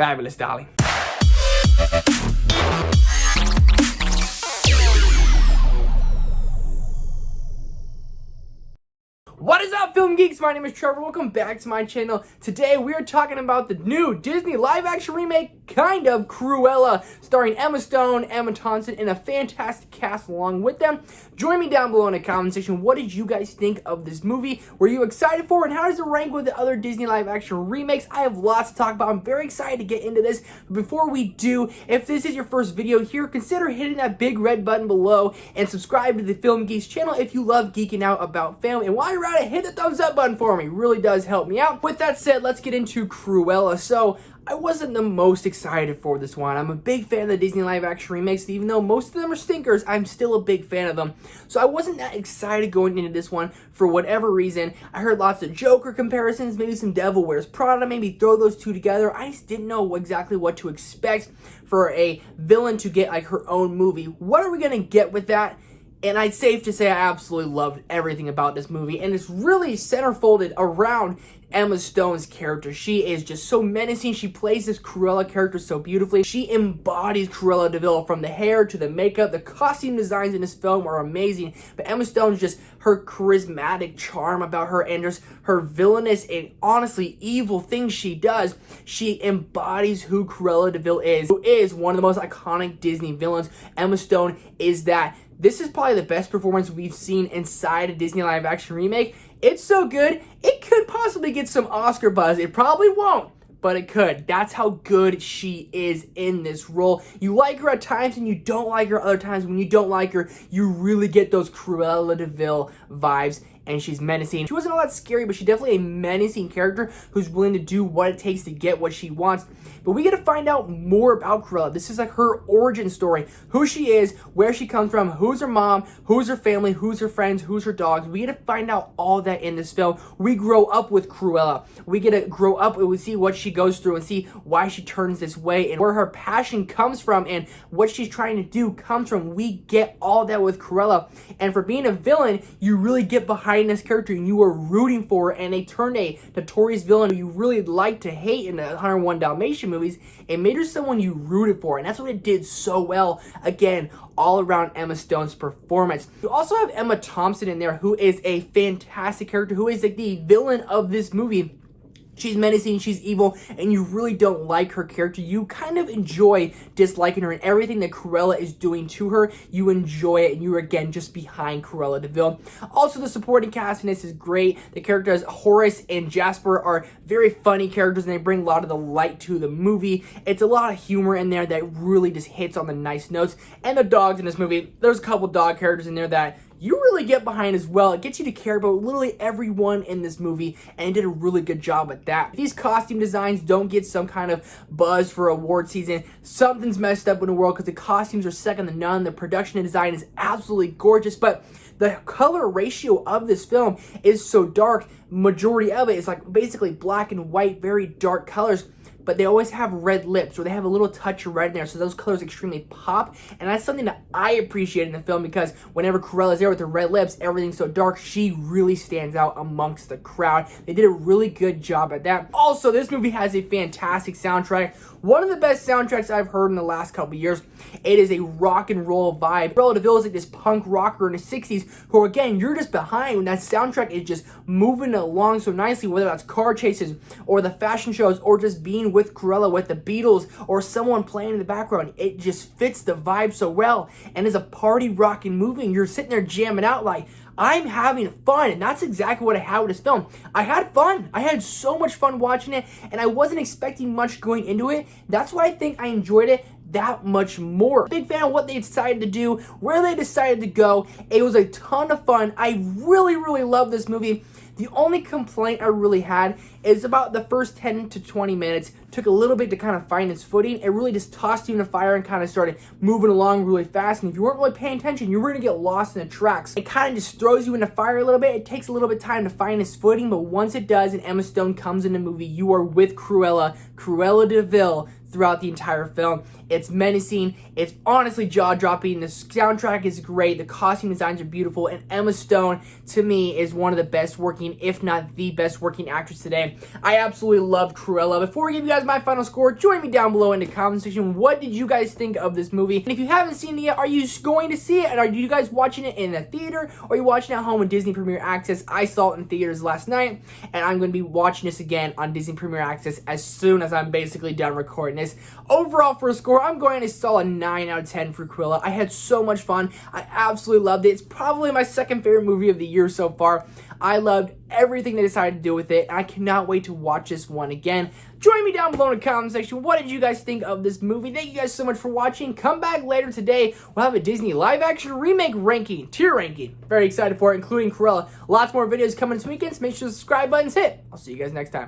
fabulous, darling. What is up, film geeks? My name is Trevor. Welcome back to my channel. Today we are talking about the new Disney live-action remake, kind of, Cruella, starring Emma Stone, Emma Thompson, and a fantastic cast along with them. Join me down below in the comment section. What did you guys think of this movie? Were you excited for it? And how does it rank with the other Disney live-action remakes? I have lots to talk about. I'm very excited to get into this. But before we do, if this is your first video here, consider hitting that big red button below and subscribe to the Film Geeks channel if you love geeking out about film. And while you're at it, hit the thumbs up button for me. It really does help me out. With that said, let's get into Cruella. So, I wasn't the most excited for this one. I'm a big fan of the Disney live action remakes. Even though most of them are stinkers, I'm still a big fan of them. So I wasn't that excited going into this one for whatever reason. I heard lots of Joker comparisons, maybe some Devil Wears Prada, maybe throw those two together. I just didn't know exactly what to expect for a villain to get like her own movie. What are we gonna get with that? And I'd safe to say I absolutely loved everything about this movie, and it's really centerfolded around Emma Stone's character. She is just so menacing. She plays this Cruella character so beautifully. She embodies Cruella de Vil, from the hair to the makeup. The costume designs in this film are amazing, but Emma Stone's just her charismatic charm about her and just her villainous and honestly evil things she does. She embodies who Cruella de Vil is, who is one of the most iconic Disney villains. Emma Stone is that. This is probably the best performance we've seen inside a Disney live action remake. It's so good, it could possibly get some Oscar buzz. It probably won't, but it could. That's how good she is in this role. You like her at times and you don't like her other times. When you don't like her, you really get those Cruella de Vil vibes. And she's menacing. She wasn't all that scary, but she's definitely a menacing character who's willing to do what it takes to get what she wants. But we get to find out more about Cruella. This is like her origin story. Who she is, where she comes from, who's her mom, who's her family, who's her friends, who's her dogs. We get to find out all that in this film. We grow up with Cruella. We get to grow up and we see what she goes through and see why she turns this way and where her passion comes from and what she's trying to do comes from. We get all that with Cruella. And for being a villain, you really get behind this character and you are rooting for her, and they turned a notorious villain who you really like to hate in the 101 Dalmatian movies and made her someone you rooted for, and that's what it did so well. Again, all around Emma Stone's performance. You also have Emma Thompson in there, who is a fantastic character, who is like the villain of this movie. She's menacing, she's evil, and you really don't like her character. You kind of enjoy disliking her, and everything that Cruella is doing to her, you enjoy it, and you're again just behind Cruella de Vil. Also, the supporting cast in this is great. The characters Horace and Jasper are very funny characters, and they bring a lot of the light to the movie. It's a lot of humor in there that really just hits on the nice notes. And the dogs in this movie, there's a couple dog characters in there that you really get behind as well. It gets you to care about literally everyone in this movie, and it did a really good job at that. If these costume designs don't get some kind of buzz for award season, something's messed up in the world, because the costumes are second to none. The production and design is absolutely gorgeous, but the color ratio of this film is so dark. Majority of it is like basically black and white, very dark colors. But they always have red lips, or they have a little touch of red in there, so those colors extremely pop, and that's something that I appreciate in the film, because whenever Cruella's there with her red lips, everything's so dark, she really stands out amongst the crowd. They did a really good job at that. Also, this movie has a fantastic soundtrack, one of the best soundtracks I've heard in the last couple years. It is a rock and roll vibe. Cruella de Vil is like this punk rocker in the 60s, who again, you're just behind when that soundtrack is just moving along so nicely, whether that's car chases, or the fashion shows, or just being with Cruella with the Beatles, or someone playing in the background. It just fits the vibe so well, and is a party rocking movie, and you're sitting there jamming out like, I'm having fun, and that's exactly what I had with this film. I had fun. I had so much fun watching it, and I wasn't expecting much going into it. That's why I think I enjoyed it that much more. Big fan of what they decided to do, where they decided to go. It was a ton of fun. I really, really love this movie. The only complaint I really had is about the first 10 to 20 minutes. Took a little bit to kind of find its footing. It really just tossed you in the fire and kind of started moving along really fast. And if you weren't really paying attention, you were going to get lost in the tracks. It kind of just throws you in the fire a little bit. It takes a little bit of time to find its footing, but once it does and Emma Stone comes in the movie, you are with Cruella de Vil throughout the entire film. It's menacing. It's honestly jaw-dropping. The soundtrack is great. The costume designs are beautiful. And Emma Stone, to me, is one of the best working, if not the best working actress today. I absolutely loved Cruella. Before I give you guys my final score, join me down below in the comment section. What did you guys think of this movie? And if you haven't seen it yet, are you going to see it? And are you guys watching it in a theater? Or are you watching it at home on Disney Premier Access? I saw it in theaters last night. And I'm going to be watching this again on Disney Premier Access as soon as I'm basically done recording this. Overall, for a score, I'm going to solid 9 out of 10 for Cruella. I had so much fun. I absolutely loved it. It's probably my second favorite movie of the year so far. I loved everything they decided to do with it, and I cannot wait to watch this one again. Join me down below in the comment section. What did you guys think of this movie? Thank you guys so much for watching. Come back later today. We'll have a Disney live-action remake ranking, tier ranking. Very excited for it, including Cruella. Lots more videos coming this weekend, so make sure the subscribe button's hit. I'll see you guys next time.